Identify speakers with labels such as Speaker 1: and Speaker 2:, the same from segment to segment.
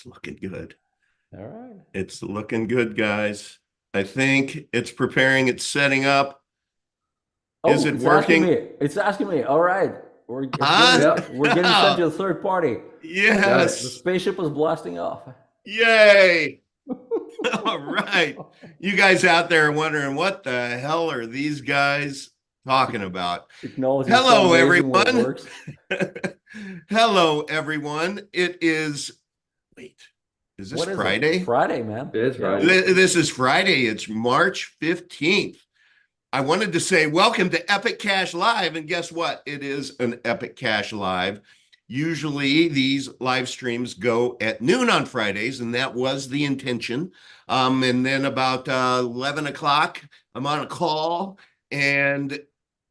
Speaker 1: It's looking good.
Speaker 2: All right.
Speaker 1: It's looking good, guys. I think it's preparing, it's setting up. Is
Speaker 2: Oh,
Speaker 1: it
Speaker 2: it's asking me.
Speaker 1: working?
Speaker 2: It's asking me. All right.
Speaker 1: Huh?
Speaker 2: We're getting sent to a third party.
Speaker 3: Got it.
Speaker 2: The
Speaker 1: Yes.
Speaker 2: spaceship is blasting off.
Speaker 1: Yay. All right. You guys out there wondering what the hell are these guys talking about?
Speaker 2: Technology is so
Speaker 1: Hello,
Speaker 2: amazing when it
Speaker 1: everyone.
Speaker 2: works.
Speaker 1: Hello, everyone. It is, wait, is this
Speaker 2: What is it? It's
Speaker 1: Friday?
Speaker 2: Friday, man.
Speaker 3: It is Friday.
Speaker 1: This is Friday. It's March 15th. I wanted to say welcome to Epic Cash Live. And guess what? It is an Epic Cash Live. Usually these live streams go at noon on Fridays, and that was the intention. And then about 11 o'clock, I'm on a call, and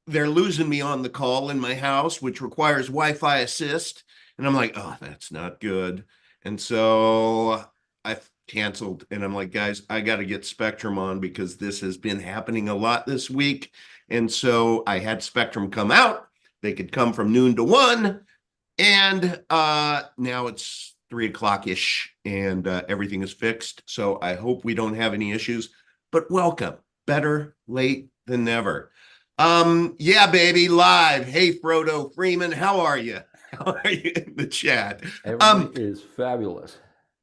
Speaker 1: they're losing me on the call in my house, which requires Wi-Fi assist. And I'm like, oh, that's not good. And so I canceled, and I'm like, guys, I got to get Spectrum on because this has been happening a lot this week. And so I had Spectrum come out. They could come from noon to 1. And now it's 3 o'clock ish, and everything is fixed. So I hope we don't have any issues. But welcome. Better late than never. Yeah, baby, live. Hey, Frodo Freeman, how are you? How are you in the chat?
Speaker 2: Everybody is fabulous.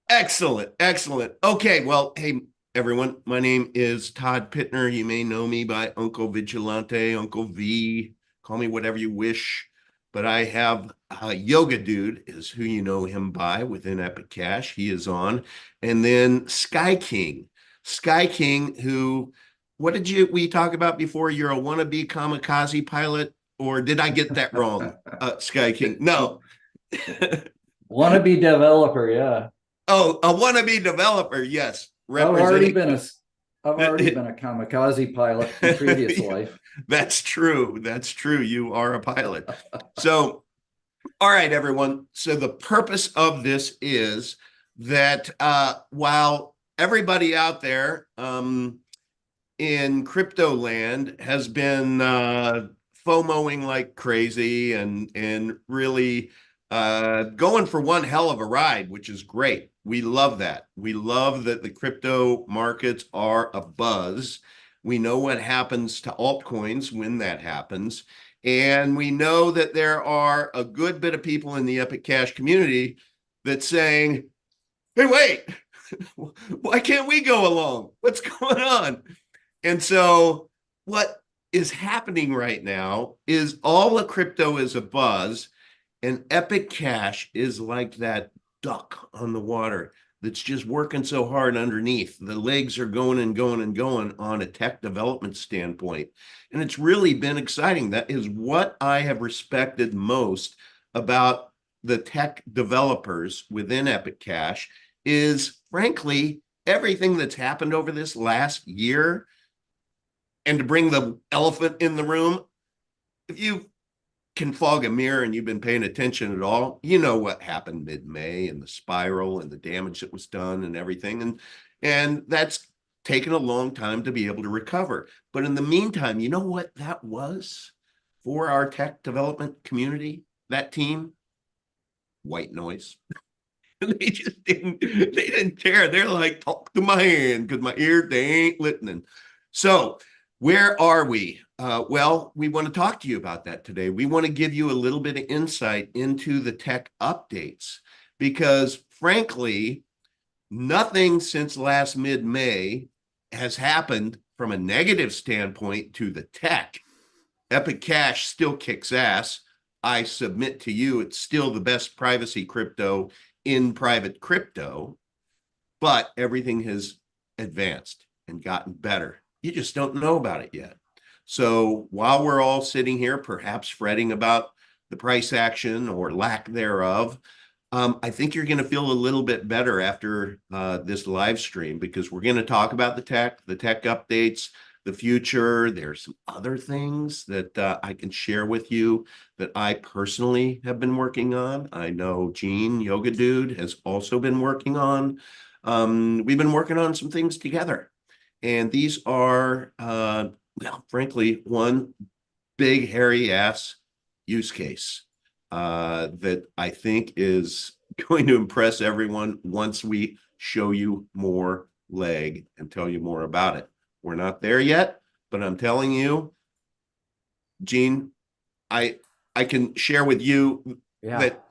Speaker 1: Excellent, excellent. Okay, well, hey, everyone, my name is Todd Pittner. You may know me by Uncle Vigilante, Uncle V. Call me whatever you wish. But I have Yoga Dude is who you know him by within Epic Cash. He is on. And then Sky King. Sky King, who, what did we talk about before? You're a wannabe kamikaze pilot? Or did I get that wrong, Sky King? No.
Speaker 3: Wannabe developer, yeah.
Speaker 1: Oh, a wannabe developer, yes.
Speaker 3: I've already been a kamikaze pilot in previous life.
Speaker 1: That's true. That's true. You are a pilot. So, all right, everyone. So the purpose of this is that while everybody out there in crypto land has been FOMOing like crazy and really going for one hell of a ride, which is great. We love that. We love that the crypto markets are a buzz. We know what happens to altcoins when that happens. And we know that there are a good bit of people in the Epic Cash community that's saying, hey, wait, why can't we go along? What's going on? And so what is happening right now is all the crypto is a buzz, and Epic Cash is like that duck on the water that's just working so hard underneath. The legs are going and going and going on a tech development standpoint. And it's really been exciting. That is what I have respected most about the tech developers within Epic Cash is, frankly, everything that's happened over this last year. And to bring the elephant in the room, if you can fog a mirror and you've been paying attention at all, you know what happened mid-May and the spiral and the damage that was done and everything. And that's taken a long time to be able to recover. But in the meantime, you know what that was for our tech development community, that team? White noise. They didn't care. They're like, talk to my hand because my ear, they ain't listening. So where are we? Well, we want to talk to you about that today. We want to give you a little bit of insight into the tech updates because, frankly, nothing since last mid-May has happened from a negative standpoint to the tech. Epic Cash still kicks ass. I submit to you, it's still the best privacy crypto in private crypto, but everything has advanced and gotten better. You just don't know about it yet. So while we're all sitting here, perhaps fretting about the price action or lack thereof, I think you're going to feel a little bit better after this live stream because we're going to talk about the tech updates, the future. There's some other things that I can share with you that I personally have been working on. I know Gene, Yoga Dude, has also been working on. We've been working on some things together. And these are, well, frankly, one big hairy ass use case that I think is going to impress everyone once we show you more leg and tell you more about it. We're not there yet, but I'm telling you, Gene, I can share with you
Speaker 2: Yeah.
Speaker 1: that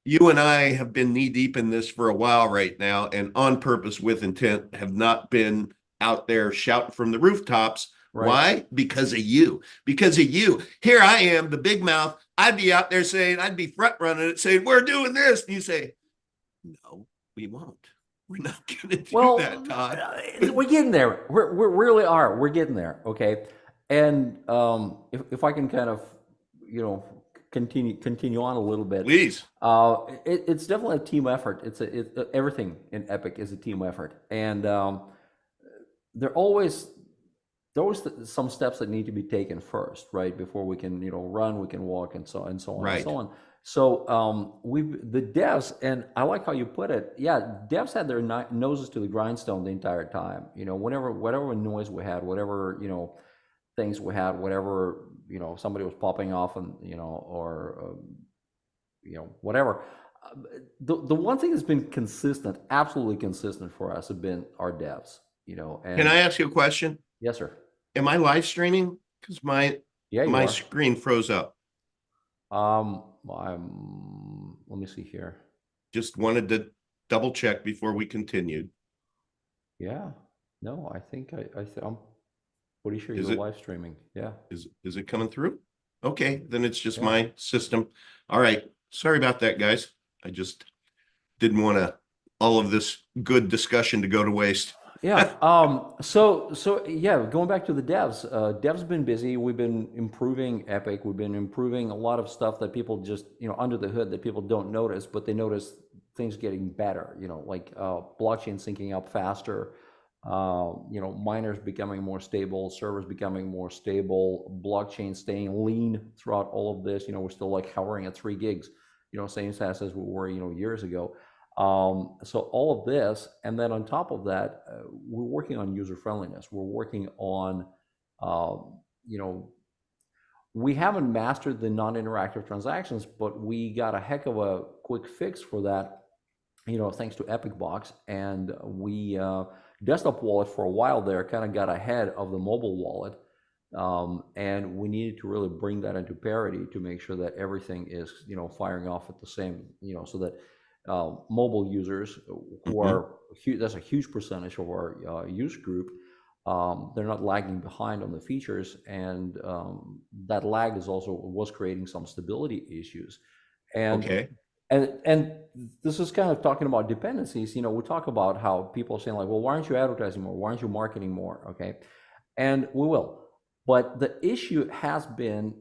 Speaker 1: you and I have been knee deep in this for a while right now, and on purpose with intent have not been out there shouting from the rooftops.
Speaker 2: Right.
Speaker 1: Why? Because of you. Because of you. Here I am, the big mouth. I'd be out there saying, I'd be front running it, saying, we're doing this. And you say, no, we won't. We're not going to do that, Todd.
Speaker 2: We're getting there. We really are. We're getting there. Okay. And if I can kind of, continue on a little bit.
Speaker 1: Please.
Speaker 2: It's definitely a team effort. Everything in Epic is a team effort, and there are always some steps that need to be taken first, right? Before we can, run, we can walk, and so on,
Speaker 1: right.
Speaker 2: and so on. So the devs, and I like how you put it. Yeah, devs had their noses to the grindstone the entire time. Whatever noise we had, whatever things we had, whatever somebody was popping off, and or whatever. The one thing that's been consistent, absolutely consistent for us, have been our devs. And
Speaker 1: can I ask you a question?
Speaker 2: Yes, sir.
Speaker 1: Am I live streaming? Because my screen froze up.
Speaker 2: Let me see here.
Speaker 1: Just wanted to double check before we continued.
Speaker 2: Yeah. No, I think I'm pretty sure you're live streaming. Yeah.
Speaker 1: Is it coming through? Okay, then it's just my system. All right. Sorry about that, guys. I just didn't want all of this good discussion to go to waste.
Speaker 2: Yeah. So yeah, going back to the devs, devs been busy. We've been improving Epic. We've been improving a lot of stuff that people just, under the hood that people don't notice, but they notice things getting better, like blockchain syncing up faster, miners becoming more stable, servers becoming more stable, blockchain staying lean throughout all of this. We're still like hovering at 3 gigs, same stats as we were, years ago. So all of this, and then on top of that, we're working on user friendliness. We're working on, we haven't mastered the non-interactive transactions, but we got a heck of a quick fix for that, thanks to Epic Box. And we, desktop wallet for a while there kind of got ahead of the mobile wallet. And we needed to really bring that into parity to make sure that everything is, firing off at the same, so that mobile users who are that's a huge percentage of our use group, they're not lagging behind on the features, and that lag was creating some stability issues. And and this is kind of talking about dependencies. We talk about how people are saying like, well, why aren't you advertising more? Why aren't you marketing more? Okay, and we will, but the issue has been,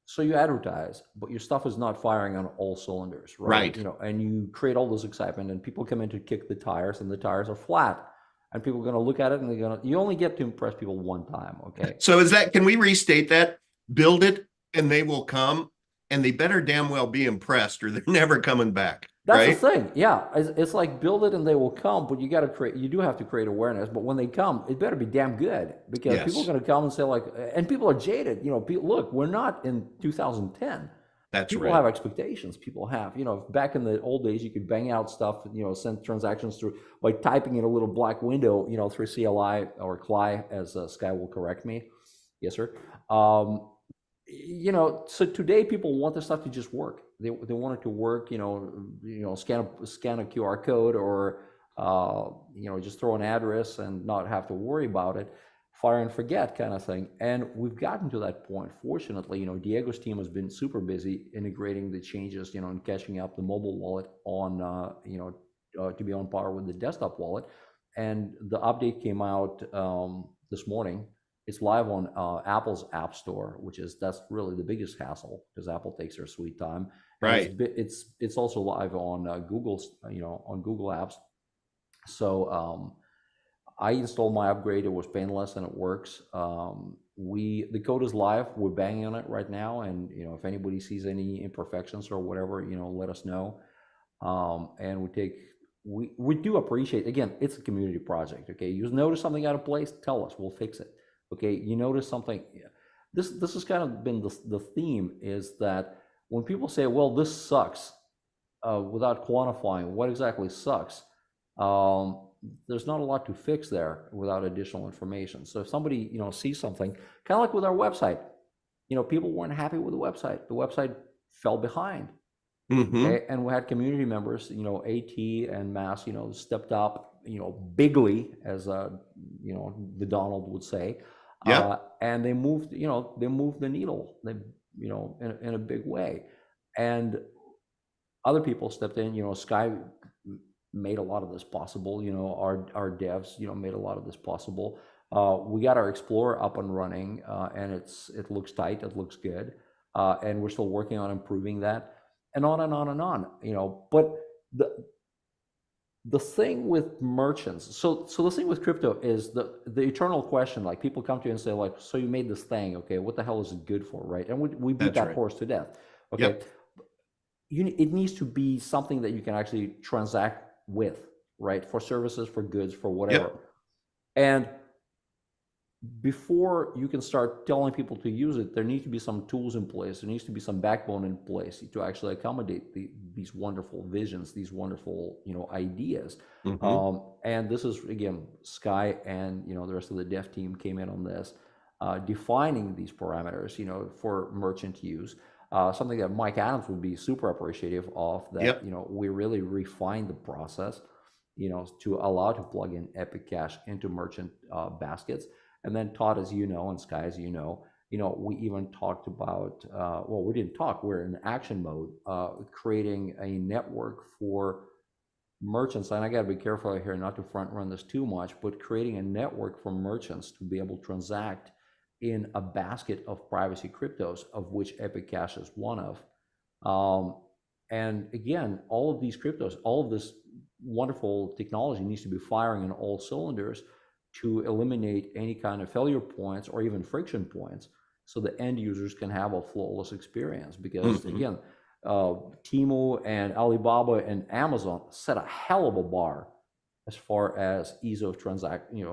Speaker 2: so you advertise, but your stuff is not firing on all cylinders, right? And you create all this excitement, and people come in to kick the tires, and the tires are flat, and people are going to look at it, and you only get to impress people one time, okay?
Speaker 1: So can we restate that? Build it, and they will come, and they better damn well be impressed, or they're never coming back.
Speaker 2: That's the thing. Yeah, it's like build it and they will come, but you do have to create awareness. But when they come, it better be damn good, because people are going to come and say like, and people are jaded. Look, we're not in 2010. People have expectations. People have, back in the old days, you could bang out stuff, send transactions through by typing in a little black window, through CLI or CLI, as Sky will correct me. Yes, sir. So today people want the stuff to just work. They want it to work, scan a QR code, or just throw an address and not have to worry about it, fire and forget kind of thing. And we've gotten to that point. Fortunately, Diego's team has been super busy integrating the changes, and catching up the mobile wallet on, to be on par with the desktop wallet. And the update came out this morning. It's live on Apple's App Store, that's really the biggest hassle, because Apple takes their sweet time.
Speaker 1: Right.
Speaker 2: It's also live on Google's, on Google Apps. So I installed my upgrade. It was painless and it works. The code is live. We're banging on it right now, and if anybody sees any imperfections or whatever, let us know. And we do appreciate. Again, it's a community project. Okay, you notice something out of place, tell us. We'll fix it. Okay, you notice something. This has kind of been the theme, is that when people say, well, this sucks, without quantifying what exactly sucks, um, there's not a lot to fix there without additional information. So if somebody, sees something, kind of like with our website, people weren't happy with the website. The website fell behind.
Speaker 1: Hmm.
Speaker 2: Okay, and we had community members, AT and Mass, stepped up, bigly, as the Donald would say,
Speaker 1: Yep.
Speaker 2: and they moved, they moved the needle, in a big way, and other people stepped in. Sky made a lot of this possible. Our devs, made a lot of this possible. We got our Explorer up and running, and it looks tight, it looks good, and we're still working on improving that, and on and on and on. But the thing with merchants, so the thing with crypto is the eternal question. Like, people come to you and say, like, so you made this thing, okay, what the hell is it good for, right? And we beat
Speaker 1: That's
Speaker 2: that
Speaker 1: right.
Speaker 2: horse to death. Okay.
Speaker 1: Yep.
Speaker 2: It needs to be something that you can actually transact with, right? For services, for goods, for whatever.
Speaker 1: Yep.
Speaker 2: And before you can start telling people to use it, there needs to be some tools in place. There needs to be some backbone in place to actually accommodate these wonderful visions, these wonderful, ideas.
Speaker 1: Hmm.
Speaker 2: And this is, again, Sky and, the rest of the dev team came in on this, defining these parameters, for merchant use. Something that Mike Adams would be super appreciative of, that,
Speaker 1: Yep.
Speaker 2: we really refined the process, to allow to plug in Epic Cash into merchant baskets. And then Todd, as you know, and Sky, as we even talked about, well, we didn't talk, we're in action mode, creating a network for merchants. And I got to be careful here not to front run this too much, but creating a network for merchants to be able to transact in a basket of privacy cryptos, of which Epic Cash is one of. And again, all of these cryptos, all of this wonderful technology needs to be firing in all cylinders to eliminate any kind of failure points or even friction points, so the end users can have a flawless experience. Because again, Temu and Alibaba and Amazon set a hell of a bar as far as ease of transacting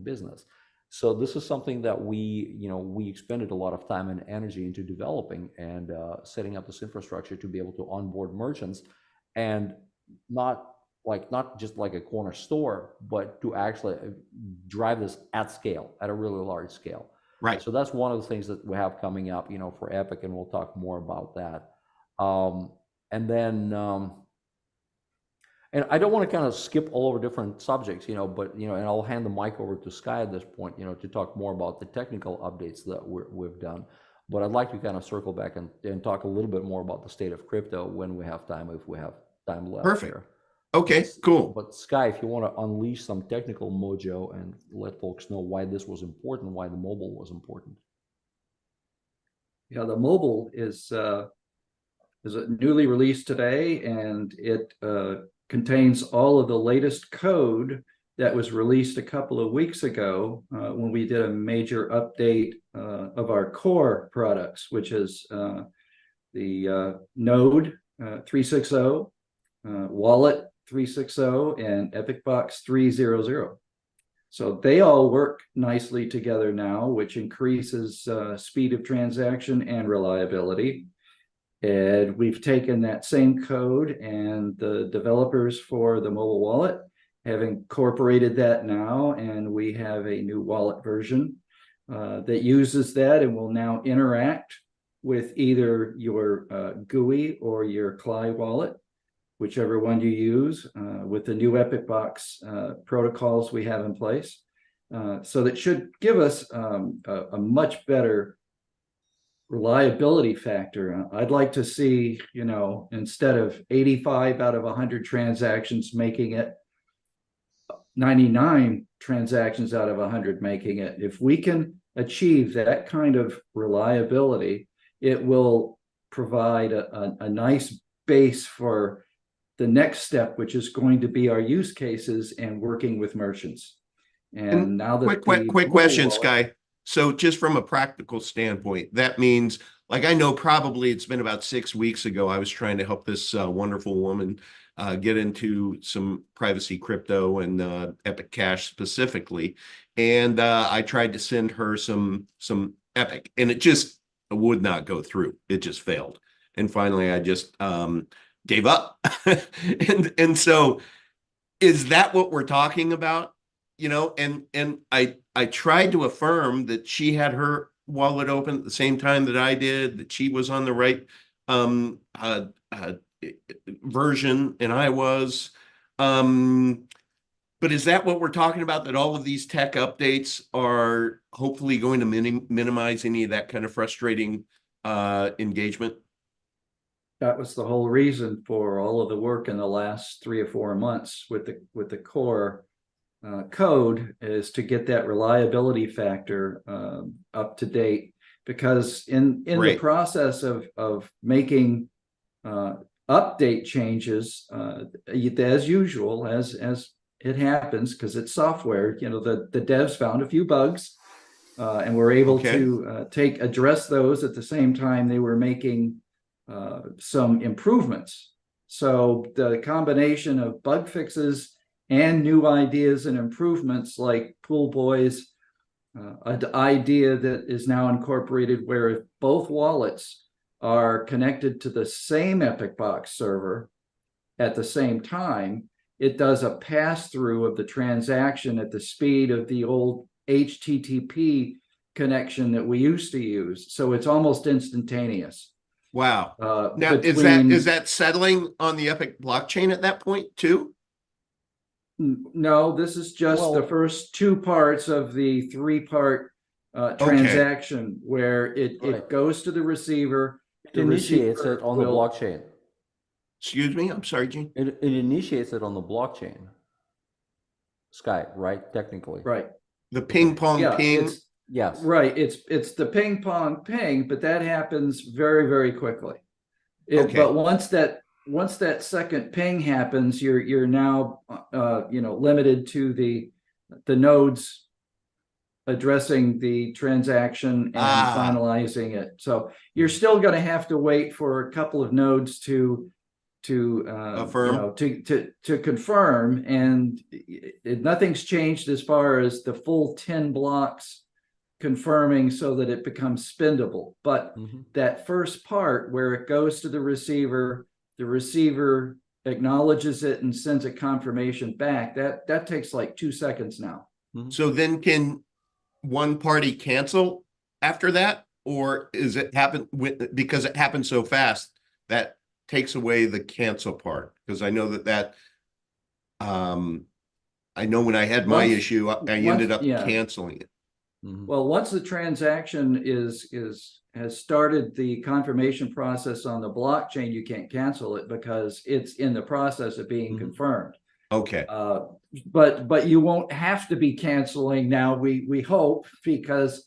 Speaker 2: business. So this is something that we expended a lot of time and energy into developing and setting up this infrastructure to be able to onboard merchants, and not just like a corner store, but to actually drive this at scale, at a really large scale.
Speaker 1: Right.
Speaker 2: So that's one of the things that we have coming up, for Epic, and we'll talk more about that. And then, and I don't want to kind of skip all over different subjects, but, and I'll hand the mic over to Sky at this point, to talk more about the technical updates that we've done. But I'd like to kind of circle back and talk a little bit more about the state of crypto when we have time, if we have time left.
Speaker 1: Perfect.
Speaker 2: Here.
Speaker 1: Okay, cool.
Speaker 2: But Sky, if you want to unleash some technical mojo and let folks know why this was important, why the mobile was important.
Speaker 3: Yeah, the mobile is newly released today, and it contains all of the latest code that was released a couple of weeks ago when we did a major update of our core products, which is the Node 360, Wallet 360, and EpicBox 300. So they all work nicely together now, which increases speed of transaction and reliability. And we've taken that same code, and the developers for the mobile wallet have incorporated that now, and we have a new wallet version that uses that and will now interact with either your GUI or your CLI wallet, whichever one you use, with the new EpicBox protocols we have in place. So that should give us a much better reliability factor. I'd like to see, instead of 85 out of 100 transactions making it, 99 transactions out of 100 making it. If we can achieve that kind of reliability, it will provide a nice base for the next step, which is going to be our use cases and working with merchants. And now that
Speaker 1: quick question, Sky. So just from a practical standpoint, that means, like, I know probably it's been about 6 weeks ago, I was trying to help this wonderful woman get into some privacy crypto and Epic Cash specifically. And I tried to send her some Epic, and it just would not go through. It just failed. And finally, I just gave up. And so is that what we're talking about? And I tried to affirm that she had her wallet open at the same time that I did, that she was on the right um uh, uh version and I was. But is that what we're talking about? That all of these tech updates are hopefully going to minimize any of that kind of frustrating engagement?
Speaker 3: That was the whole reason for all of the work in the last 3 or 4 months with the core code, is to get that reliability factor up to date. Because in the
Speaker 1: Great.
Speaker 3: process of making update changes, as usual, as it happens, because it's software, the devs found a few bugs, and were able
Speaker 1: Okay.
Speaker 3: to address those at the same time they were making some improvements. So the combination of bug fixes and new ideas and improvements, like Pool Boys, an idea that is now incorporated where if both wallets are connected to the same EpicBox server at the same time, it does a pass-through of the transaction at the speed of the old HTTP connection that we used to use. So it's almost instantaneous.
Speaker 1: Wow. Now,
Speaker 3: Between-
Speaker 1: is that settling on the Epic blockchain at that point too?
Speaker 3: No, this is just the first 2 parts of the 3-part transaction, where
Speaker 2: Right.
Speaker 3: it goes to the receiver.
Speaker 2: It
Speaker 3: The
Speaker 2: initiates
Speaker 3: receiver
Speaker 2: it on the
Speaker 3: will-
Speaker 2: blockchain.
Speaker 1: Excuse me, I'm sorry, Gene.
Speaker 2: It initiates it on the blockchain. Sky, right? Technically.
Speaker 3: Right.
Speaker 1: The ping pong
Speaker 3: Yeah,
Speaker 1: ping.
Speaker 3: it's
Speaker 2: Yes.
Speaker 3: right. It's the ping pong ping, but that happens very, very quickly.
Speaker 1: Okay.
Speaker 3: But once that second ping happens, you're now limited to the nodes addressing the transaction and finalizing it. So you're still going to have to wait for a couple of nodes to
Speaker 1: Affirm.
Speaker 3: to confirm, and nothing's changed as far as the full 10 blocks confirming so that it becomes spendable. But that first part where it goes to the receiver acknowledges it and sends a confirmation back, that takes like 2 seconds now.
Speaker 1: So then can one party cancel after that? Or is it because it happened so fast that takes away the cancel part? Because I know that I know when I had my issue, I ended up canceling it.
Speaker 3: Well, once the transaction has started the confirmation process on the blockchain, you can't cancel it because it's in the process of being confirmed.
Speaker 1: Okay.
Speaker 3: But you won't have to be canceling now, we hope, because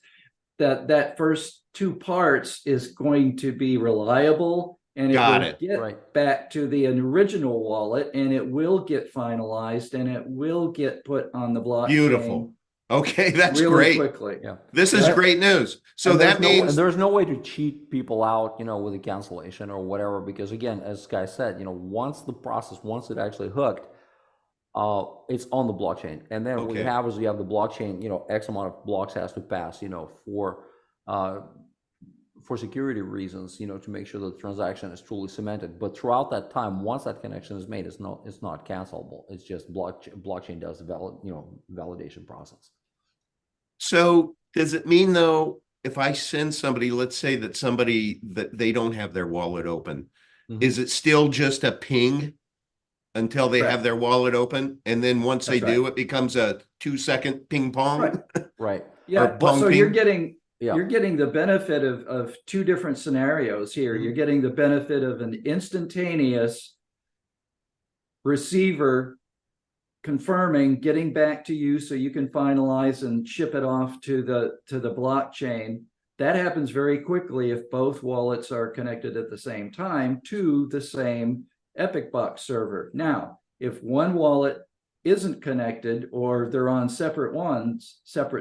Speaker 3: that first 2 parts is going to be reliable, and it will get back to the original wallet, and it will get finalized, and it will get put on the blockchain.
Speaker 1: Beautiful. Okay, that's
Speaker 3: really
Speaker 1: great.
Speaker 3: Quickly.
Speaker 2: Yeah.
Speaker 1: This is great news. So that means
Speaker 2: there's no way to cheat people out, with a cancellation or whatever, because again, as Guy said, once it actually hooked, it's on the blockchain. And then what you have is you have the blockchain, X amount of blocks has to pass, for security reasons, to make sure that the transaction is truly cemented. But throughout that time, once that connection is made, it's not cancelable. It's just blockchain does the validation process.
Speaker 1: So does it mean though, if I send somebody, let's say that they don't have their wallet open, is it still just a ping until they have their wallet open? And then once they do, it becomes a 2-second ping pong?
Speaker 2: Right.
Speaker 3: Yeah. So
Speaker 1: ping?
Speaker 3: you're getting the benefit of 2 different scenarios here. You're getting the benefit of an instantaneous receiver confirming, getting back to you so you can finalize and ship it off to the blockchain. That happens very quickly if both wallets are connected at the same time to the same EpicBox server. Now, if one wallet isn't connected, or they're on separate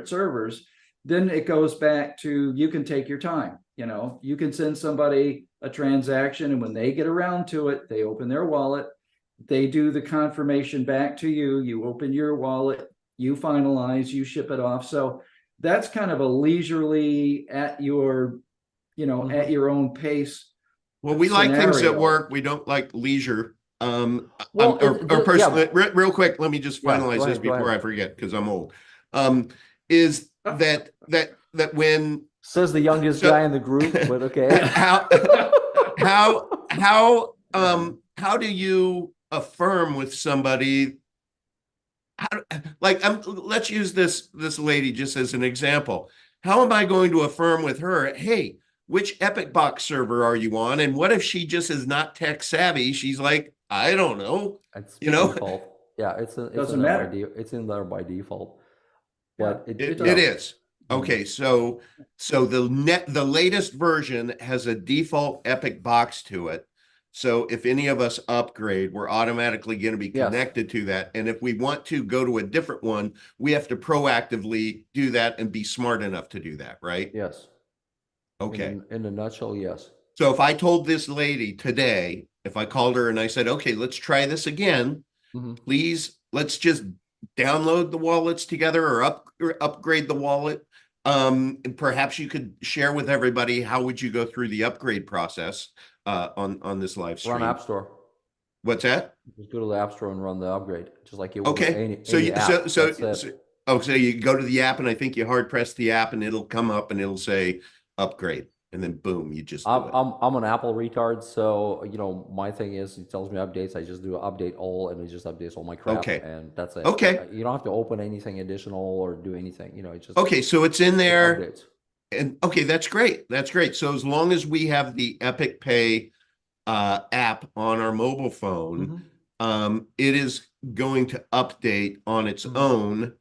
Speaker 3: servers, then it goes back to, you can take your time. You can send somebody a transaction, and when they get around to it, they open their wallet, they do the confirmation back to you, you open your wallet, you finalize, you ship it off. So that's kind of a leisurely, at your at your own pace
Speaker 1: Well, we like things at
Speaker 3: scenario.
Speaker 1: work. We don't like leisure.
Speaker 2: Well,
Speaker 1: Or personally,
Speaker 2: yeah,
Speaker 1: real quick, let me just
Speaker 2: yeah,
Speaker 1: finalize
Speaker 2: go
Speaker 1: this
Speaker 2: ahead, go
Speaker 1: before I
Speaker 2: ahead.
Speaker 1: forget, because I'm old. Is that when
Speaker 2: Says the youngest
Speaker 1: so
Speaker 2: guy in the group, but okay.
Speaker 1: how how do you affirm with somebody? Like, let's use this lady just as an example. How am I going to affirm with her? Hey, which Epic Box server are you on? And what if she just is not tech savvy? She's like, I don't know.
Speaker 2: It's
Speaker 1: You
Speaker 2: by
Speaker 1: know,
Speaker 2: default. Yeah, it's
Speaker 3: Doesn't
Speaker 2: in there by
Speaker 3: matter.
Speaker 2: it's in there by default.
Speaker 3: Yeah,
Speaker 2: But
Speaker 3: it
Speaker 1: it
Speaker 3: does.
Speaker 1: is. Okay, so the latest version has a default Epic Box to it. So if any of us upgrade, we're automatically going to be
Speaker 2: Yes.
Speaker 1: connected to that. And if we want to go to a different one, we have to proactively do that and be smart enough to do that, right?
Speaker 2: Yes.
Speaker 1: Okay.
Speaker 2: In a nutshell, yes.
Speaker 1: So if I told this lady today, if I called her and I said, okay, let's try this again,
Speaker 2: Hmm.
Speaker 1: please, let's just download the wallets together or upgrade the wallet. And perhaps you could share with everybody how would you go through the upgrade process on this live
Speaker 2: Run
Speaker 1: stream.
Speaker 2: App Store.
Speaker 1: What's that?
Speaker 2: Just go to the App Store and run the upgrade, just like you would
Speaker 1: Okay. So
Speaker 2: any
Speaker 1: you
Speaker 2: app.
Speaker 1: so
Speaker 2: That's it.
Speaker 1: so you go to the app and I think you hard press the app and it'll come up and it'll say upgrade and then boom, you just do it.
Speaker 2: I'm an Apple retard, so you know my thing is it tells me updates. I just do update all, and it just updates all my crap,
Speaker 1: Okay.
Speaker 2: and that's it.
Speaker 1: Okay.
Speaker 2: You don't have to open anything additional or do anything. You know, it just
Speaker 1: Okay, so it's in there.
Speaker 2: updates.
Speaker 1: And okay, that's great. That's great. So as long as we have the Epic Pay app on our mobile phone,
Speaker 2: Mhm.
Speaker 1: it is going to update on its
Speaker 2: Mhm.
Speaker 1: own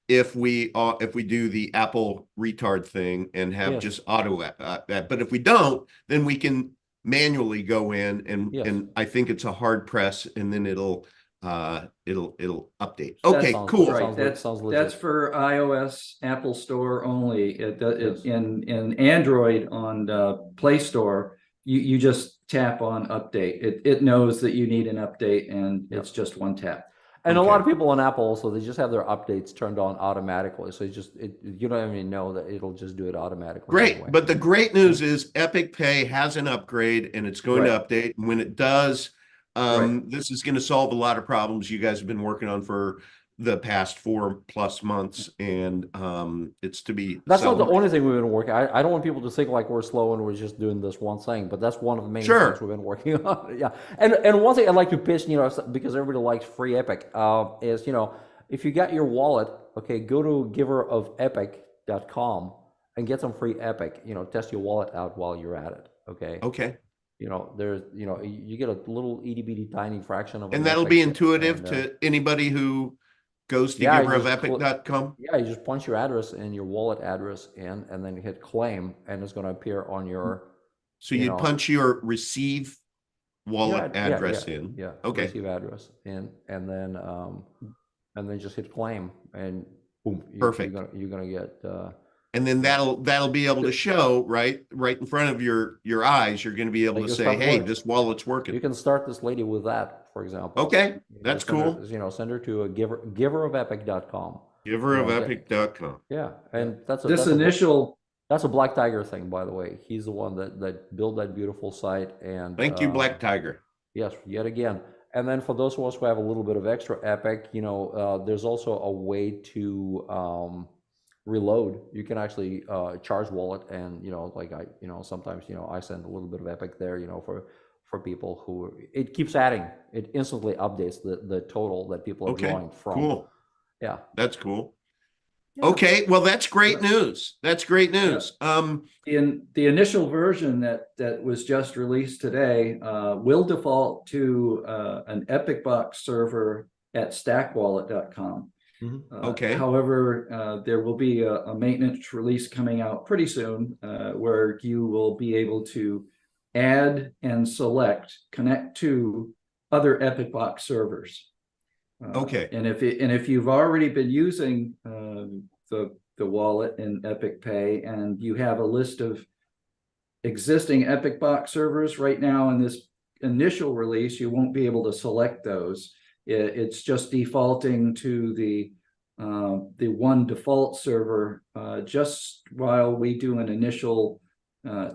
Speaker 1: if we do the Apple retard thing and have
Speaker 2: Yes.
Speaker 1: just auto that. But if we don't, then we can manually go in
Speaker 2: Yes.
Speaker 1: and I think it's a hard press and then it'll update.
Speaker 3: That's
Speaker 1: Okay,
Speaker 2: Sounds-
Speaker 1: cool.
Speaker 3: Right,
Speaker 2: sounds
Speaker 3: that's
Speaker 2: legit.
Speaker 3: for iOS, Apple Store only.
Speaker 2: Yes.
Speaker 3: In Android on the Play Store, you just tap on update. It knows that you need an update, and
Speaker 2: Yep.
Speaker 3: it's just one tap.
Speaker 2: And a
Speaker 1: Okay.
Speaker 2: lot of people on Apple also, they just have their updates turned on automatically. So you don't even know that it'll just do it automatically.
Speaker 1: Great.
Speaker 2: anyway.
Speaker 1: But the great news is Epic Pay has an upgrade and it's going to update. And when it does,
Speaker 3: Right.
Speaker 1: this is going to solve a lot of problems you guys have been working on for the past 4+ months. And it's to be
Speaker 2: That's not the
Speaker 1: celebrated.
Speaker 2: only thing we've been working. I don't want people to think like we're slow and we're just doing this one thing, but that's one of the main
Speaker 1: Sure.
Speaker 2: things we've been working on. Yeah. And one thing I'd like to pitch, you know, because everybody likes free Epic, is, you know, if you got your wallet, okay, go to giverofepic.com and get some free Epic, you know, test your wallet out while you're at it. Okay.
Speaker 1: Okay.
Speaker 2: You know, there's, you know, you get a little itty bitty tiny fraction of
Speaker 1: And
Speaker 2: an
Speaker 1: that'll
Speaker 2: Epic,
Speaker 1: be intuitive
Speaker 2: and,
Speaker 1: to anybody who goes to
Speaker 2: yeah, you just
Speaker 1: giverofepic.com.
Speaker 2: yeah, you just punch your address and your wallet address in, and then you hit claim, and it's going to appear on your,
Speaker 1: So
Speaker 2: you
Speaker 1: you'd
Speaker 2: know,
Speaker 1: punch your receive wallet
Speaker 2: yeah,
Speaker 1: address
Speaker 2: yeah,
Speaker 1: in.
Speaker 2: yeah,
Speaker 1: Okay.
Speaker 2: receive address in, and then just hit claim, and boom,
Speaker 1: Perfect.
Speaker 2: you're gonna get,
Speaker 1: And then
Speaker 2: yeah.
Speaker 1: that'll be able to show right in front of your eyes. You're going to be able
Speaker 2: Like
Speaker 1: to
Speaker 2: your
Speaker 1: say,
Speaker 2: stuff
Speaker 1: "Hey,
Speaker 2: works.
Speaker 1: this wallet's
Speaker 2: You
Speaker 1: working."
Speaker 2: can start this lady with that, for example.
Speaker 1: Okay,
Speaker 2: You
Speaker 1: that's
Speaker 2: send her,
Speaker 1: cool.
Speaker 2: you know, send her to a giverofepic.com.
Speaker 1: Giverofepic.com.
Speaker 2: Yeah, and that's
Speaker 3: This
Speaker 2: a
Speaker 3: initial,
Speaker 2: that's a Black Tiger thing, by the way. He's the one that built that beautiful site, and
Speaker 1: Thank you, Black Tiger.
Speaker 2: yes, yet again. And then for those of us who have a little bit of extra Epic, you know, there's also a way to reload. You can actually charge wallet, and you know, like sometimes I send a little bit of Epic there, you know, for people who it keeps adding. It instantly updates the total that people are
Speaker 1: Okay,
Speaker 2: drawing from.
Speaker 1: cool.
Speaker 2: Yeah.
Speaker 1: That's cool.
Speaker 2: Yeah.
Speaker 1: Okay, well, that's great news. That's great news.
Speaker 3: in the initial version that was just released today, will default to an Epic Box server at stackwallet.com.
Speaker 1: Okay.
Speaker 3: However, there will be a maintenance release coming out pretty soon, where you will be able to add and connect to other Epic Box servers.
Speaker 1: Okay.
Speaker 3: And if you've already been using the wallet in Epic Pay, and you have a list of existing Epic Box servers right now in this initial release, you won't be able to select those. It's just defaulting to the one default server just while we do an initial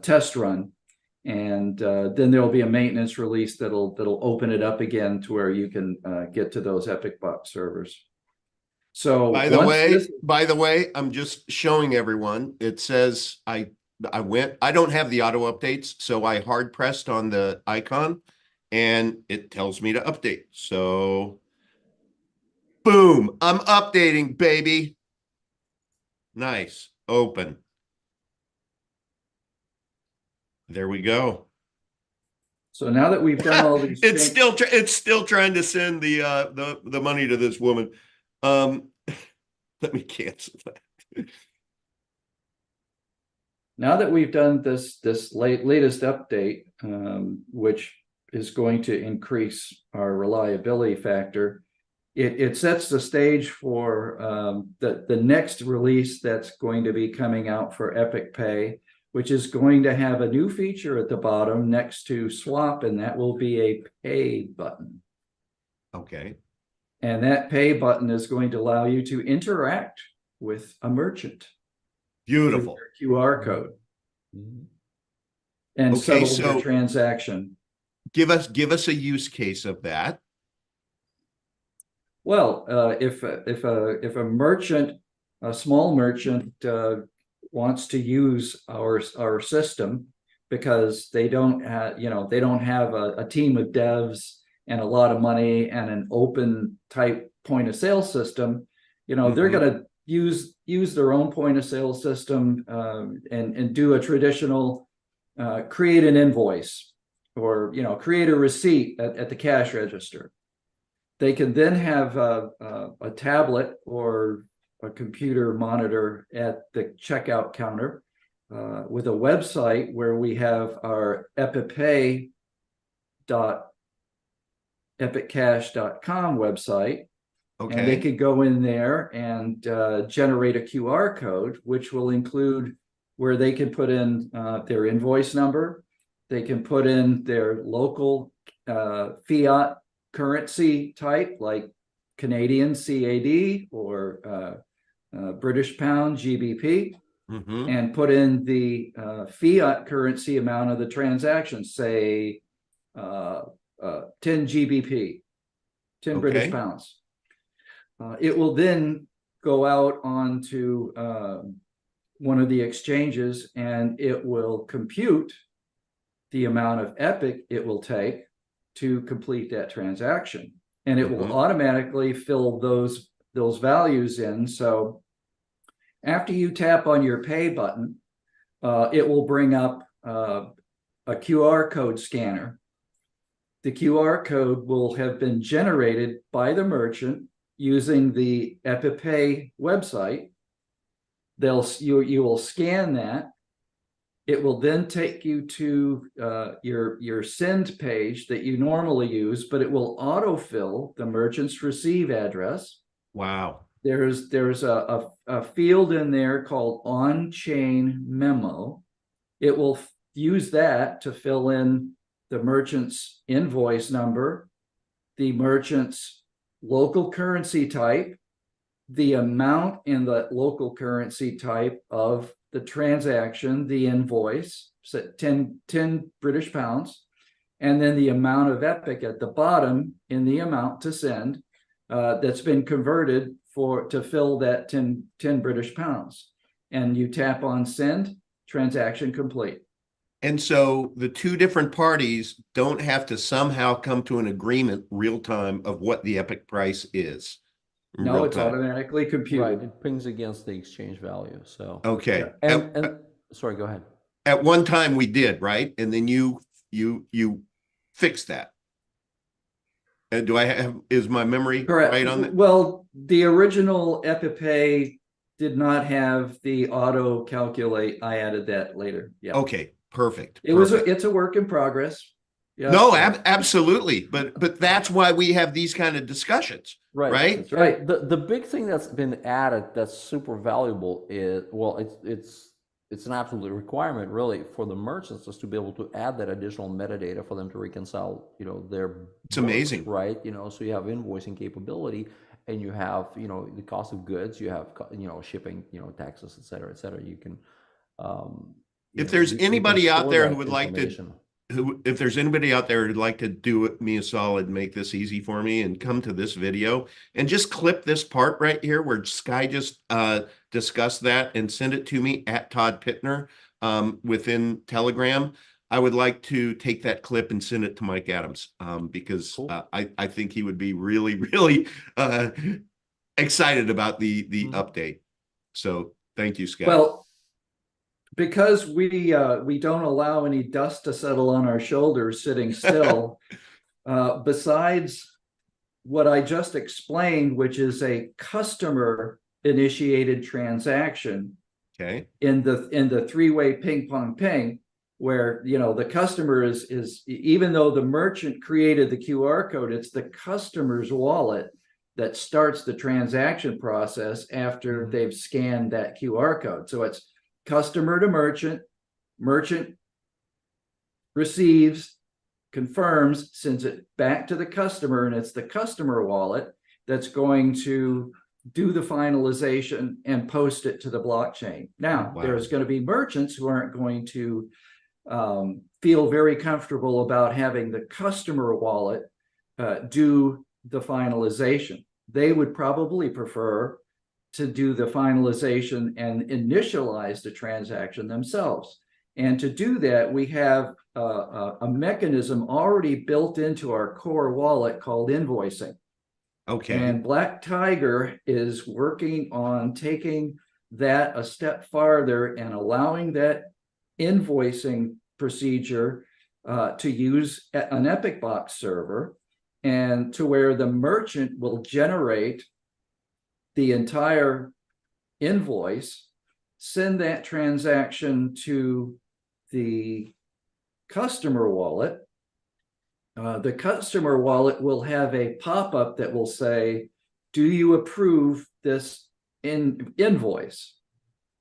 Speaker 3: test run. And then there'll be a maintenance release that'll open it up again to where you can get to those Epic Box servers. So
Speaker 1: By the way, I'm just showing everyone. It says I don't have the auto updates, so I hard pressed on the icon and it tells me to update. So boom, I'm updating, baby. Nice. Open. There we go.
Speaker 3: So now that we've done all these
Speaker 1: it's still trying to send the money to this woman. Let me cancel that.
Speaker 3: Now that we've done this latest update, which is going to increase our reliability factor, it sets the stage for the next release that's going to be coming out for Epic Pay, which is going to have a new feature at the bottom next to swap, and that will be a pay button.
Speaker 1: Okay.
Speaker 3: And that pay button is going to allow you to interact with a merchant.
Speaker 1: Beautiful.
Speaker 3: QR code.
Speaker 2: Mhm.
Speaker 3: And
Speaker 1: Okay,
Speaker 3: settle the transaction.
Speaker 1: Give us a use case of that.
Speaker 3: Well, if a merchant, a small merchant, wants to use our system because they don't have a team of devs and a lot of money and an open type point of sale system, they're going to use their own point of sale system and do a traditional create an invoice or create a receipt at the cash register. They can then have a tablet or a computer monitor at the checkout counter with a website where we have our epiccash.com website.
Speaker 1: Okay.
Speaker 3: And they could go in there and generate a QR code, which will include where they can put in their invoice number. They can put in their local fiat currency type, like Canadian CAD or British pound GBP, and put in the fiat currency amount of the transaction, say 10 GBP, 10 British pounds. It will then go out onto one of the exchanges and it will compute the amount of Epic it will take to complete that transaction. And it will automatically fill those values in. So after you tap on your pay button, it will bring up a QR code scanner. The QR code will have been generated by the merchant using the EpiPay website. You will scan that. It will then take you to your send page that you normally use, but it will autofill the merchant's receive address.
Speaker 1: Wow.
Speaker 3: There's a field in there called on-chain memo. It will use that to fill in the merchant's invoice number, the merchant's local currency type, the amount in the local currency type of the transaction, the invoice, 10 British pounds, and then the amount of Epic at the bottom in the amount to send that's been converted to fill that 10 British pounds. And you tap on send, transaction complete.
Speaker 1: And so the two different parties don't have to somehow come to an agreement real time of what the Epic price is.
Speaker 3: No, it's automatically computed.
Speaker 2: Right, it pings against the exchange value. So
Speaker 1: okay.
Speaker 2: And sorry, go ahead.
Speaker 1: At one time we did, right? And then you fixed that. And is my memory
Speaker 3: correct
Speaker 1: right on that?
Speaker 3: Well, the original EpiPay did not have the auto calculate. I added that later. Yeah.
Speaker 1: Okay, perfect.
Speaker 3: It's a work in progress.
Speaker 1: Yeah. No, absolutely. But that's why we have these kind of discussions. Right.
Speaker 3: That's right.
Speaker 2: The big thing that's been added that's super valuable is, well, it's an absolute requirement really for the merchants is to be able to add that additional metadata for them to reconcile, their
Speaker 1: it's books, amazing,
Speaker 2: right? So you have invoicing capability and you have, the cost of goods, you have, shipping, taxes, et cetera, et cetera. You can,
Speaker 1: If there's anybody out there who would like to,
Speaker 2: information.
Speaker 1: if there's anybody out there who'd like to do me a solid, make this easy for me and come to this video and just clip this part right here where Sky just discussed that and send it to me at Todd Pittner within Telegram. I would like to take that clip and send it to Mike Adams because
Speaker 2: Cool.
Speaker 1: I think he would be really, really excited about the update. So thank you, Scott.
Speaker 3: Well, because we don't allow any dust to settle on our shoulders sitting still, besides what I just explained, which is a customer initiated transaction
Speaker 1: Okay.
Speaker 3: in the three-way ping pong ping, where the customer is even though the merchant created the QR code, it's the customer's wallet that starts the transaction process after they've scanned that QR code. So it's customer to merchant, merchant receives, confirms, sends it back to the customer, and it's the customer wallet that's going to do the finalization and post it to the blockchain. Now, there's going to be merchants who aren't going to feel very comfortable about having the customer wallet do the finalization. They would probably prefer to do the finalization and initialize the transaction themselves. And to do that, we have a mechanism already built into our core wallet called invoicing.
Speaker 1: Okay.
Speaker 3: And Black Tiger is working on taking that a step farther and allowing that invoicing procedure to use an Epic Box server, and to where the merchant will generate the entire invoice, send that transaction to the customer wallet. The customer wallet will have a pop-up that will say, do you approve this invoice?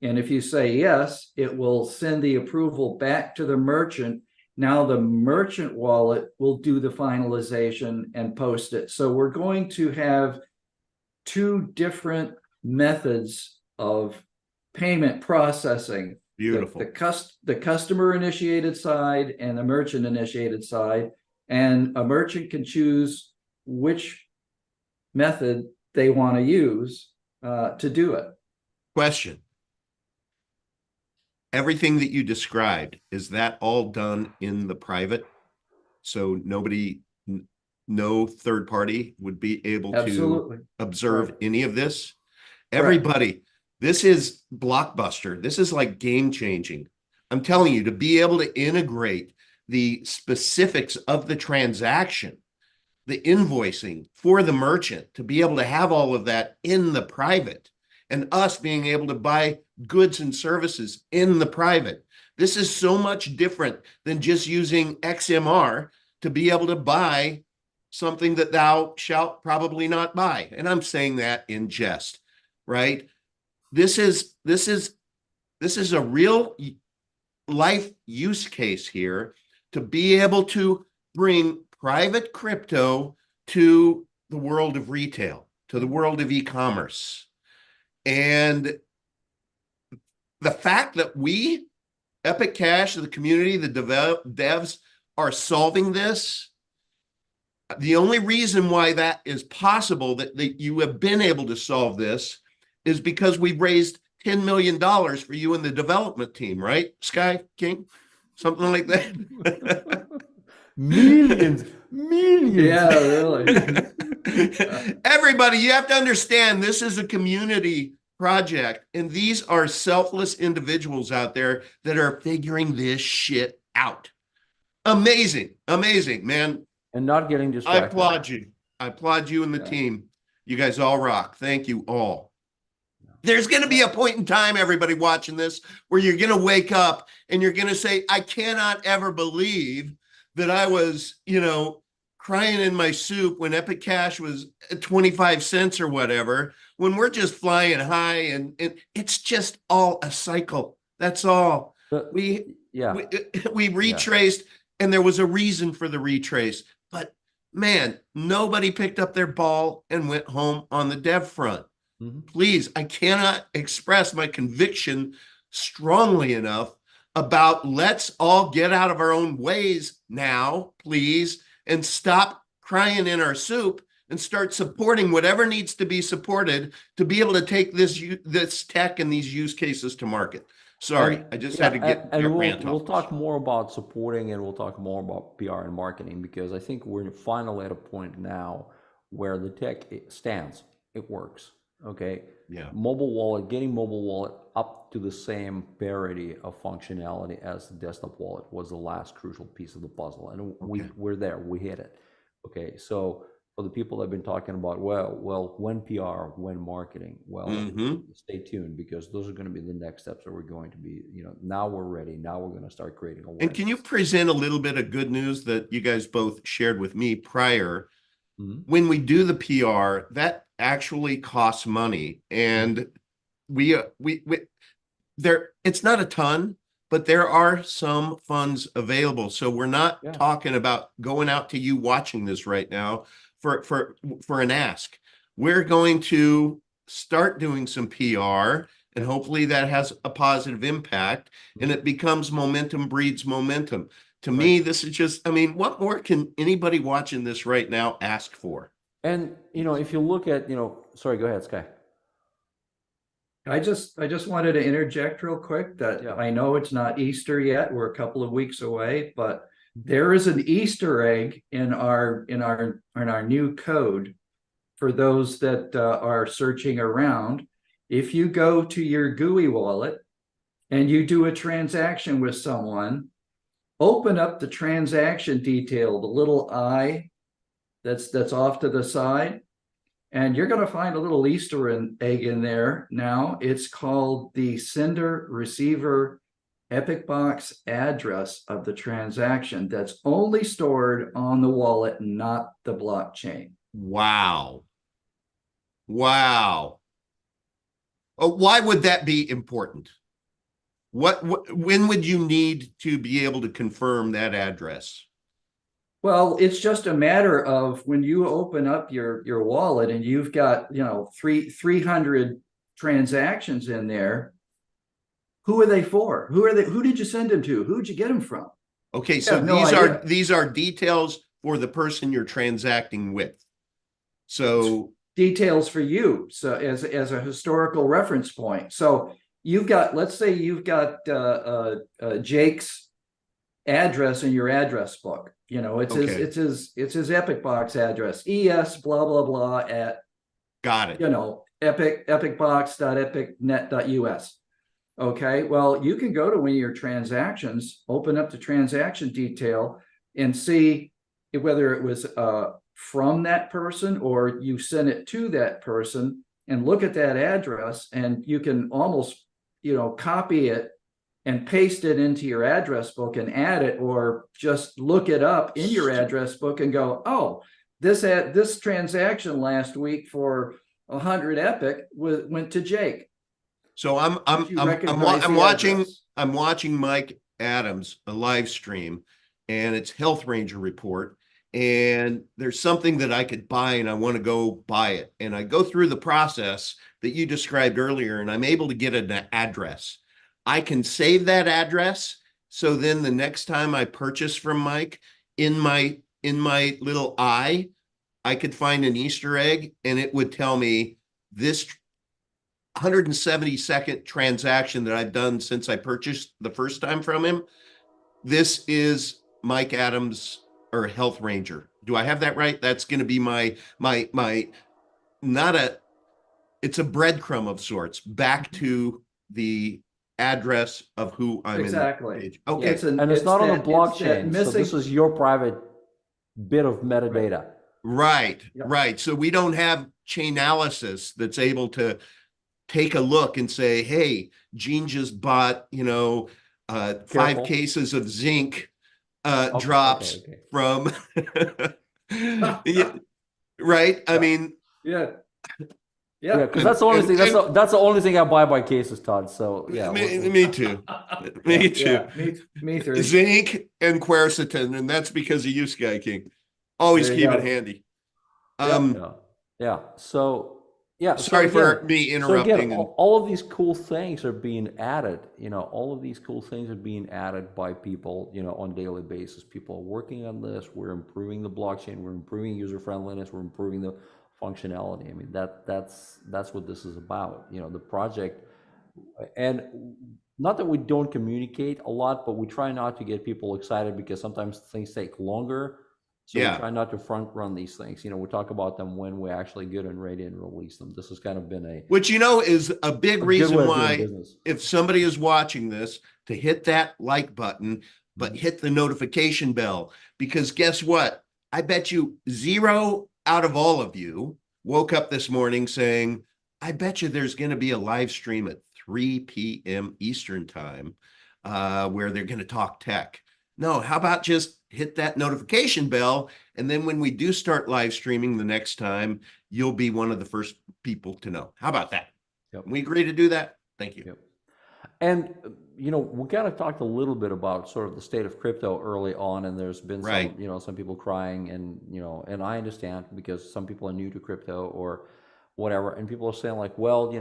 Speaker 3: And if you say yes, it will send the approval back to the merchant. Now the merchant wallet will do the finalization and post it. So we're going to have two different methods of payment processing.
Speaker 1: Beautiful.
Speaker 3: The customer initiated side and the merchant initiated side. And a merchant can choose which method they want to use to do it.
Speaker 1: Question. Everything that you described, is that all done in the private? So nobody, no third party would be able
Speaker 3: Absolutely.
Speaker 1: to observe
Speaker 3: Right.
Speaker 1: any of this? Everybody, this is blockbuster. This is like game changing. I'm telling you, to be able to integrate the specifics of the transaction, the invoicing for the merchant, to be able to have all of that in the private, and us being able to buy goods and services in the private. This is so much different than just using XMR to be able to buy something that thou shalt probably not buy. And I'm saying that in jest, right? This is a real life use case here to be able to bring private crypto to the world of retail, to the world of e-commerce. And the fact that we, Epic Cash, the community, the devs are solving this, the only reason why that is possible, that you have been able to solve this, is because we've raised $10 million for you and the development team, right, Sky King? Something like that.
Speaker 2: Millions.
Speaker 3: Yeah, really.
Speaker 1: Everybody, you have to understand, this is a community project, and these are selfless individuals out there that are figuring this shit out. Amazing, amazing, man.
Speaker 2: And not getting
Speaker 1: I
Speaker 2: distracted.
Speaker 1: applaud you. I applaud you and the team. You guys all rock. Thank you all. There's going to be a point in time, everybody watching this, where you're going to wake up and you're going to say, I cannot ever believe that I was, crying in my soup when Epic Cash was 25 cents or whatever, when we're just flying high, and it's just all a cycle. That's all. We retraced, and there was a reason for the retrace. But man, nobody picked up their ball and went home on the dev front. Please, I cannot express my conviction strongly enough about let's all get out of our own ways now, please, and stop crying in our soup and start supporting whatever needs to be supported to be able to take this tech and these use cases to market. Sorry,
Speaker 2: And
Speaker 1: I just
Speaker 2: yeah,
Speaker 1: had to get
Speaker 2: and
Speaker 1: your
Speaker 2: we'll
Speaker 1: rant
Speaker 2: we'll
Speaker 1: off.
Speaker 2: talk more about supporting, and we'll talk more about PR and marketing, because I think we're finally at a point now where the tech stands. It works. Okay.
Speaker 1: Yeah.
Speaker 2: Mobile wallet, getting mobile wallet up to the same parity of functionality as the desktop wallet was the last crucial piece of the puzzle, and
Speaker 1: Okay.
Speaker 2: we're there. We hit it. Okay. So for the people that have been talking about, well, when PR, when marketing, well, stay tuned, because those are going to be the next steps that we're going to be, now we're ready. Now we're going to start creating awareness.
Speaker 1: And can you present a little bit of good news that you guys both shared with me prior? When we do the PR, that actually costs money, and we there, it's not a ton, but there are some funds available. So we're not talking about going out to you watching this right now for an ask. We're going to start doing some PR, and hopefully that has a positive impact, and it becomes momentum breeds momentum. To me, this is just, I mean, what more can anybody watching this right now ask for?
Speaker 2: And, if you look at, sorry, go ahead, Sky.
Speaker 3: I just wanted to interject real quick that I know it's not Easter yet. We're a couple of weeks away, but there is an Easter egg in our new code for those that are searching around. If you go to your GUI wallet and you do a transaction with someone, open up the transaction detail, the little I that's off to the side, and you're going to find a little Easter egg in there. Now it's called the sender receiver EpicBox address of the transaction that's only stored on the wallet, not the blockchain.
Speaker 1: Wow. Wow. Oh, why would that be important? When would you need to be able to confirm that address?
Speaker 3: Well, it's just a matter of when you open up your wallet and you've got 300 transactions in there. Who are they for? Who did you send them to? Who'd you get them from?
Speaker 1: Okay, so these are details for the person you're transacting with. So
Speaker 3: details for you, so as a historical reference point. So you've got, let's say you've got Jake's address in your address book. It's his EpicBox address, es blah blah blah at,
Speaker 1: got it.
Speaker 3: epicbox.epicnet.us. Okay, well, you can go to one of your transactions, open up the transaction detail, and see whether it was from that person or you sent it to that person, and look at that address, and you can almost copy it and paste it into your address book and add it, or just look it up in your address book and go, oh, this transaction last week for 100 Epic went to Jake.
Speaker 1: So I'm watching Mike Adams, a live stream, and it's Health Ranger report, and there's something that I could buy and I want to go buy it, and I go through the process that you described earlier, and I'm able to get an address. I can save that address, so then the next time I purchase from Mike, in my little I could find an Easter egg, and it would tell me this 172nd transaction that I've done since I purchased the first time from him. This is Mike Adams or Health Ranger. Do I have that right? That's going to be my it's a breadcrumb of sorts back to the address of who I'm
Speaker 3: exactly.
Speaker 1: In the page. Okay.
Speaker 2: It's not on the blockchain. So this is your private bit of metadata.
Speaker 1: Right. Right. So we don't have Chainalysis that's able to take a look and say, hey, Gene just bought, 5 cases of zinc drops from right. I mean,
Speaker 2: yeah, because that's the only thing. That's the only thing I buy by cases, Todd. So yeah,
Speaker 1: me too. Me too.
Speaker 3: Me too.
Speaker 1: Zinc and quercetin, and that's because of you, Sky King. Always keep it handy.
Speaker 2: Yeah. So Yeah.
Speaker 1: Sorry for me
Speaker 2: So again,
Speaker 1: interrupting. And
Speaker 2: all of these cool things are being added. All of these cool things are being added by people, on a daily basis. People are working on this. We're improving the blockchain. We're improving user friendliness. We're improving the functionality. I mean, that's what this is about. The project, and not that we don't communicate a lot, but we try not to get people excited because sometimes things take longer. So we
Speaker 1: yeah,
Speaker 2: try not to front run these things. We talk about them when we're actually good and ready and release them. This has kind of been
Speaker 1: which is a big
Speaker 2: a good way
Speaker 1: reason
Speaker 2: of doing
Speaker 1: why,
Speaker 2: business.
Speaker 1: if somebody is watching this, to hit that like button, but hit the notification bell, because guess what? I bet you 0 out of all of you woke up this morning saying, I bet you there's going to be a live stream at 3 p.m. Eastern time where they're going to talk tech. No, how about just hit that notification bell, and then when we do start live streaming the next time, you'll be one of the first people to know. How about that?
Speaker 2: Yep.
Speaker 1: We agree to do that? Thank you.
Speaker 2: Yep. And we kind of talked a little bit about sort of the state of crypto early on, and there's been
Speaker 1: Right.
Speaker 2: some people crying, and and I understand because some people are new to crypto or whatever, and people are saying like, well,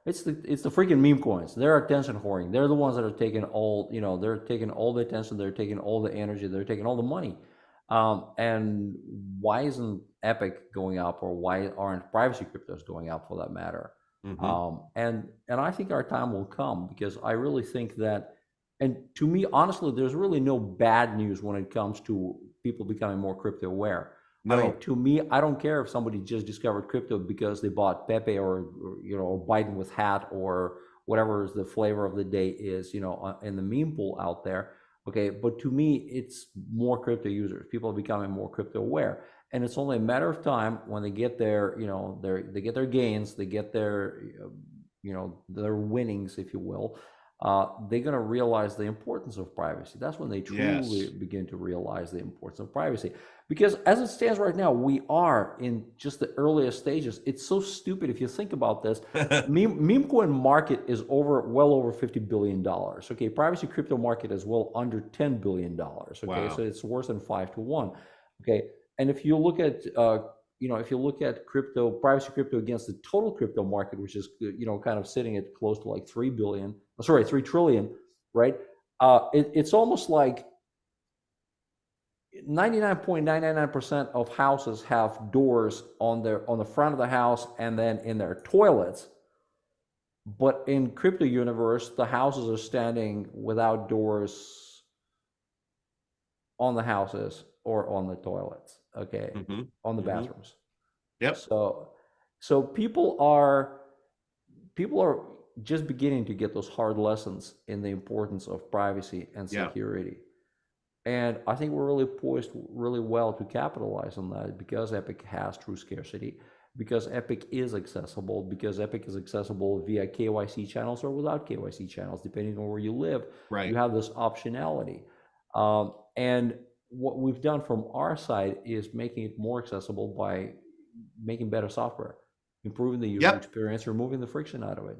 Speaker 2: it's the freaking meme coins. They're attention whoring. They're the ones that are taking all they're taking all the attention, they're taking all the energy, they're taking all the money. And why isn't Epic going up, or why aren't privacy cryptos going up, for that matter? And I think our time will come, because I really think that, and to me, honestly, there's really no bad news when it comes to people becoming more crypto aware. I
Speaker 1: No.
Speaker 2: mean, to me, I don't care if somebody just discovered crypto because they bought Pepe or Biden with hat or whatever the flavor of the day is, in the meme pool out there. Okay, but to me, it's more crypto users. People are becoming more crypto aware, and it's only a matter of time when they get their, they get their gains, they get their, their winnings, if you will. They're going to realize the importance of privacy. That's when they truly begin to realize the importance of privacy. Because as it stands right now, we are in just the earliest stages. It's so stupid if you think about this. Meme coin market is well over $50 billion. Okay, privacy crypto market is well under $10 billion. Okay,
Speaker 1: Wow.
Speaker 2: so it's worse than 5 to 1. Okay, and if you look at if you look at privacy crypto against the total crypto market, which is kind of sitting at close to like 3 trillion, right? It's almost like 99.999% of houses have doors on the front of the house and then in their toilets. But in crypto universe, the houses are standing without doors on the houses or on the toilets. Okay, on the bathrooms.
Speaker 1: Yep.
Speaker 2: So people are just beginning to get those hard lessons in the importance of privacy and security. And I think we're really poised really well to capitalize on that, because Epic has true scarcity, because Epic is accessible, because Epic is accessible via KYC channels or without KYC channels, depending on where you live.
Speaker 1: Right.
Speaker 2: You have this optionality. And what we've done from our side is making it more accessible by making better software, improving the user experience, removing the friction out of it.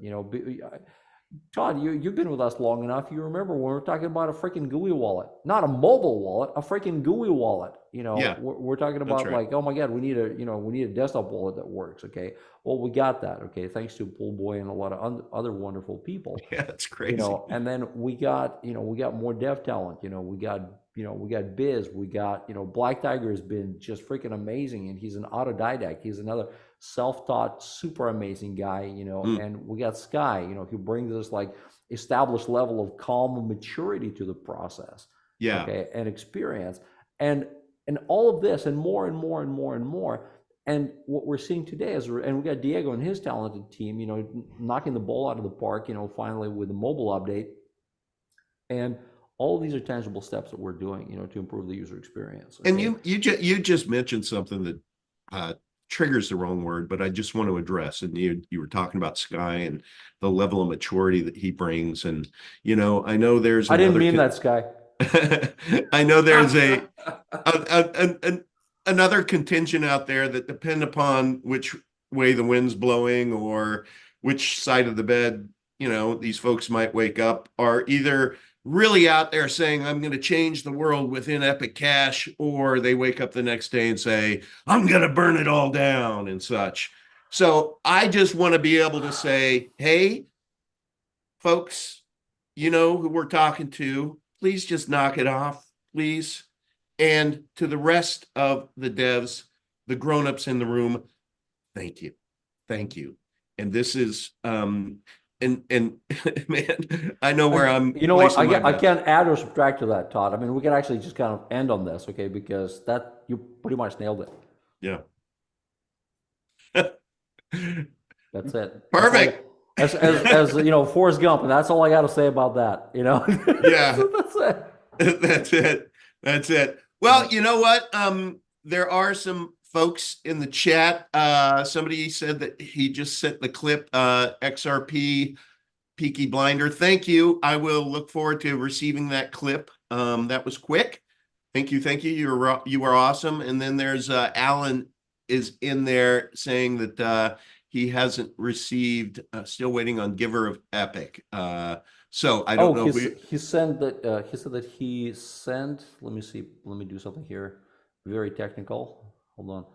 Speaker 2: Todd, you've been with us long enough. You remember when we were talking about a freaking GUI wallet, not a mobile wallet, a freaking GUI wallet. We're talking about like, oh my God, we need a desktop wallet that works. Okay, well, we got that. Okay, thanks to Bullboy and a lot of other wonderful people.
Speaker 1: Yeah, that's crazy.
Speaker 2: And then we got more dev talent. We got Biz. We got Black Tiger has been just freaking amazing, and he's an autodidact. He's another self-taught, super amazing guy, and we got Sky, who brings this like established level of calm and maturity to the process.
Speaker 1: Yeah.
Speaker 2: Okay, and experience, and all of this, and more and more and more and more. And what we're seeing today is, and we got Diego and his talented team, knocking the ball out of the park, finally with the mobile update. And all of these are tangible steps that we're doing, to improve the user experience. Okay?
Speaker 1: And you just mentioned something that triggers the wrong word, but I just want to address. And you were talking about Sky and the level of maturity that he brings. And I know there's.
Speaker 2: I didn't mean that, Sky.
Speaker 1: I know there's another contingent out there that depend upon which way the wind's blowing or which side of the bed these folks might wake up, are either really out there saying, I'm going to change the world within Epic Cash, or they wake up the next day and say, I'm going to burn it all down and such. So I just want to be able to say, hey, folks, you know who we're talking to. Please just knock it off, please. And to the rest of the devs, the grown-ups in the room, thank you. Thank you. And this is and man, I know where I'm
Speaker 2: You know what?
Speaker 1: placing my
Speaker 2: I
Speaker 1: bets.
Speaker 2: can't add or subtract to that, Todd. I mean, we can actually just kind of end on this, okay? Because that you pretty much nailed it.
Speaker 1: Yeah.
Speaker 2: That's it.
Speaker 1: Perfect.
Speaker 2: As you know, Forrest Gump, and that's all I got to say about that. You know.
Speaker 1: Yeah.
Speaker 2: That's it.
Speaker 1: That's it. That's it. Well, you know what? There are some folks in the chat. Somebody said that he just sent the clip, XRP Peaky Blinder. Thank you. I will look forward to receiving that clip. That was quick. Thank you. Thank you. You were awesome. And then there's Alan is in there saying that he hasn't received, still waiting on Giver of Epic. So I don't know if we.
Speaker 2: He sent that. He said that he sent. Let me see. Let me do something here. Very technical. Hold on.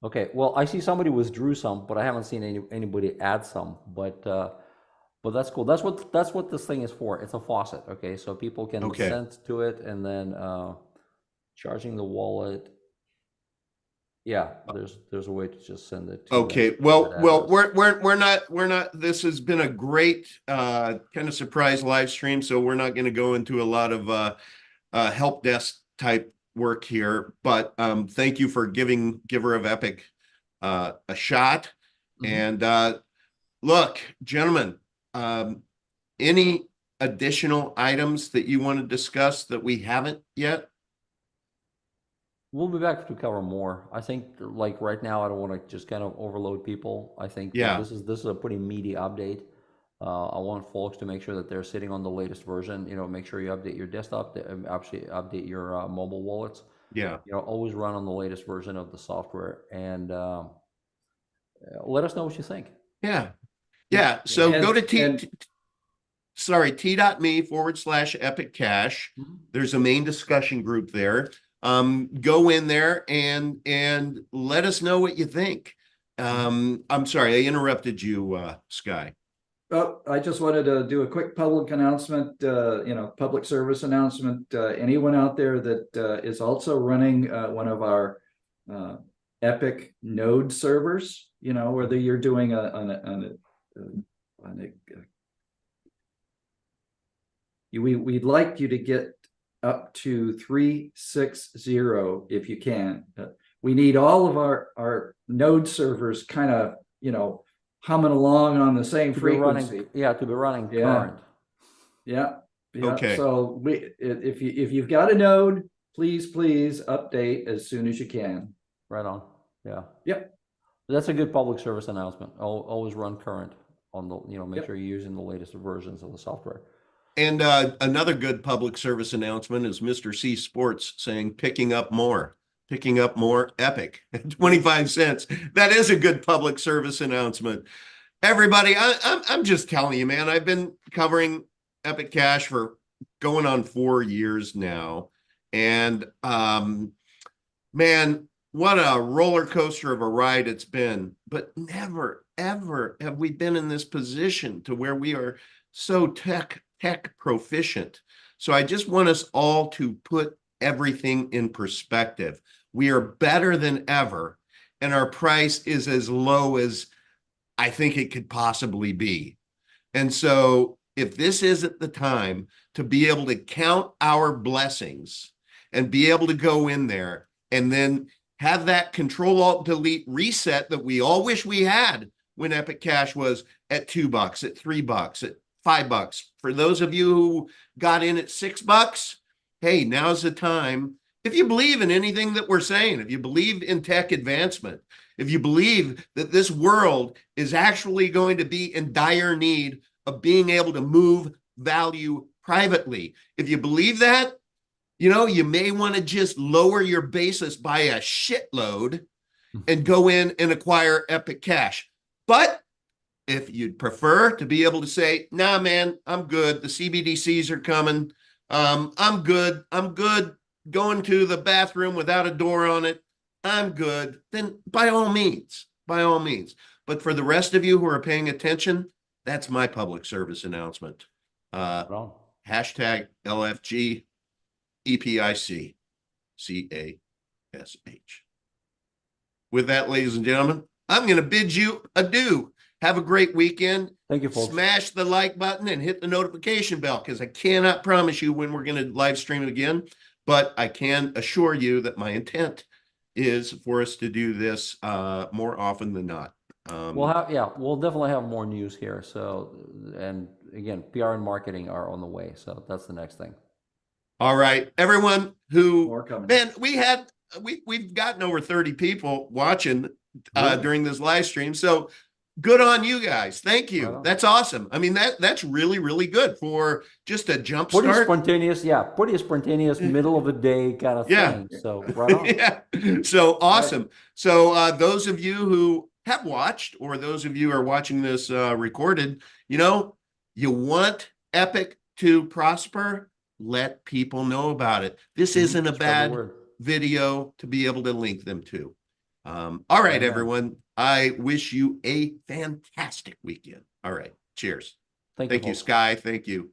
Speaker 2: Okay. Well, I see somebody withdrew some, but I haven't seen anybody add some. But that's cool. That's what this thing is for. It's a faucet. Okay, so people can
Speaker 1: Okay.
Speaker 2: send to it, and then charging the wallet. Yeah, there's a way to just send it. To
Speaker 1: Okay.
Speaker 2: that
Speaker 1: Well,
Speaker 2: address.
Speaker 1: we're not. This has been a great kind of surprise live stream. So we're not going to go into a lot of help desk type work here. But thank you for giving Giver of Epic a shot.
Speaker 3: Mhm.
Speaker 1: And look, gentlemen, any additional items that you want to discuss that we haven't yet?
Speaker 2: We'll be back to cover more. I think, like right now, I don't want to just kind of overload people. I think that
Speaker 1: Yeah.
Speaker 2: this is a pretty meaty update. I want folks to make sure that they're sitting on the latest version. You know, make sure you update your desktop, actually update your mobile wallets.
Speaker 1: Yeah.
Speaker 2: You know, always run on the latest version of the software, and let us know what you think.
Speaker 1: Yeah. Yeah. So go to
Speaker 3: And
Speaker 1: t.me/epic cash.
Speaker 2: Mhm.
Speaker 1: There's a main discussion group there. Go in there and let us know what you think. I'm sorry, I interrupted you, Sky.
Speaker 3: oh, I just wanted to do a quick public announcement, public service announcement. Anyone out there that is also running one of our Epic node servers, whether you're doing we'd like you to get up to 360 if you can. We need all of our node servers kind of, humming along on the same
Speaker 2: To be
Speaker 3: frequency.
Speaker 2: running, to be running
Speaker 3: Yeah.
Speaker 2: current.
Speaker 3: Yeah.
Speaker 1: Okay.
Speaker 3: So if you've got a node, please update as soon as you can.
Speaker 2: Right on. Yeah.
Speaker 3: Yep.
Speaker 2: That's a good public service announcement. Always run current on the, make
Speaker 3: Yep.
Speaker 2: sure you're using the latest versions of the software.
Speaker 1: And another good public service announcement is Mr. C Sports saying picking up more Epic at 25 cents. That is a good public service announcement. Everybody, I'm just telling you, man, I've been covering Epic Cash for going on 4 years now. And man, what a roller coaster of a ride it's been. But never, ever have we been in this position to where we are so tech proficient. So I just want us all to put everything in perspective. We are better than ever, and our price is as low as I think it could possibly be. And so if this isn't the time to be able to count our blessings and be able to go in there and then have that Control-Alt-Delete reset that we all wish we had when Epic Cash was at $2, at $3, at $5. For those of you who got in at $6, hey, now's the time. If you believe in anything that we're saying, if you believe in tech advancement, if you believe that this world is actually going to be in dire need of being able to move value privately, if you believe that, you may want to just lower your basis by a shitload and go in and acquire Epic Cash. But if you'd prefer to be able to say, nah, man, I'm good. The CBDCs are coming. I'm good. I'm good going to the bathroom without a door on it. I'm good. Then by all means. But for the rest of you who are paying attention, that's my public service announcement.
Speaker 2: Right on.
Speaker 1: Hashtag LFG EPIC CASH. With that, ladies and gentlemen, I'm going to bid you adieu. Have a great weekend.
Speaker 2: Thank you, folks.
Speaker 1: Smash the like button and hit the notification bell, because I cannot promise you when we're going to live stream it again, but I can assure you that my intent is for us to do this more often than not.
Speaker 2: We'll definitely have more news here. So, and again, PR and marketing are on the way. So that's the next thing.
Speaker 1: All right, everyone who,
Speaker 3: More coming.
Speaker 1: man, we've gotten over 30 people watching
Speaker 2: Really?
Speaker 1: during this live stream. So good on you guys. Thank you.
Speaker 2: Right on.
Speaker 1: That's awesome. I mean, that's really, really good for just a jump
Speaker 2: Pretty
Speaker 1: start.
Speaker 2: spontaneous middle of the day kind of
Speaker 1: Yeah.
Speaker 2: thing. So right on.
Speaker 1: Yeah. So awesome. So those of you who have watched, or those of you who are watching this recorded, you want Epic to prosper, let people know about it. This isn't a
Speaker 2: Spread the
Speaker 1: bad
Speaker 2: word.
Speaker 1: video to be able to link them to. All right,
Speaker 3: Amen.
Speaker 1: everyone. I wish you a fantastic weekend. All right. Cheers.
Speaker 2: Thank
Speaker 1: Thank you,
Speaker 2: folks.
Speaker 1: Sky. Thank you.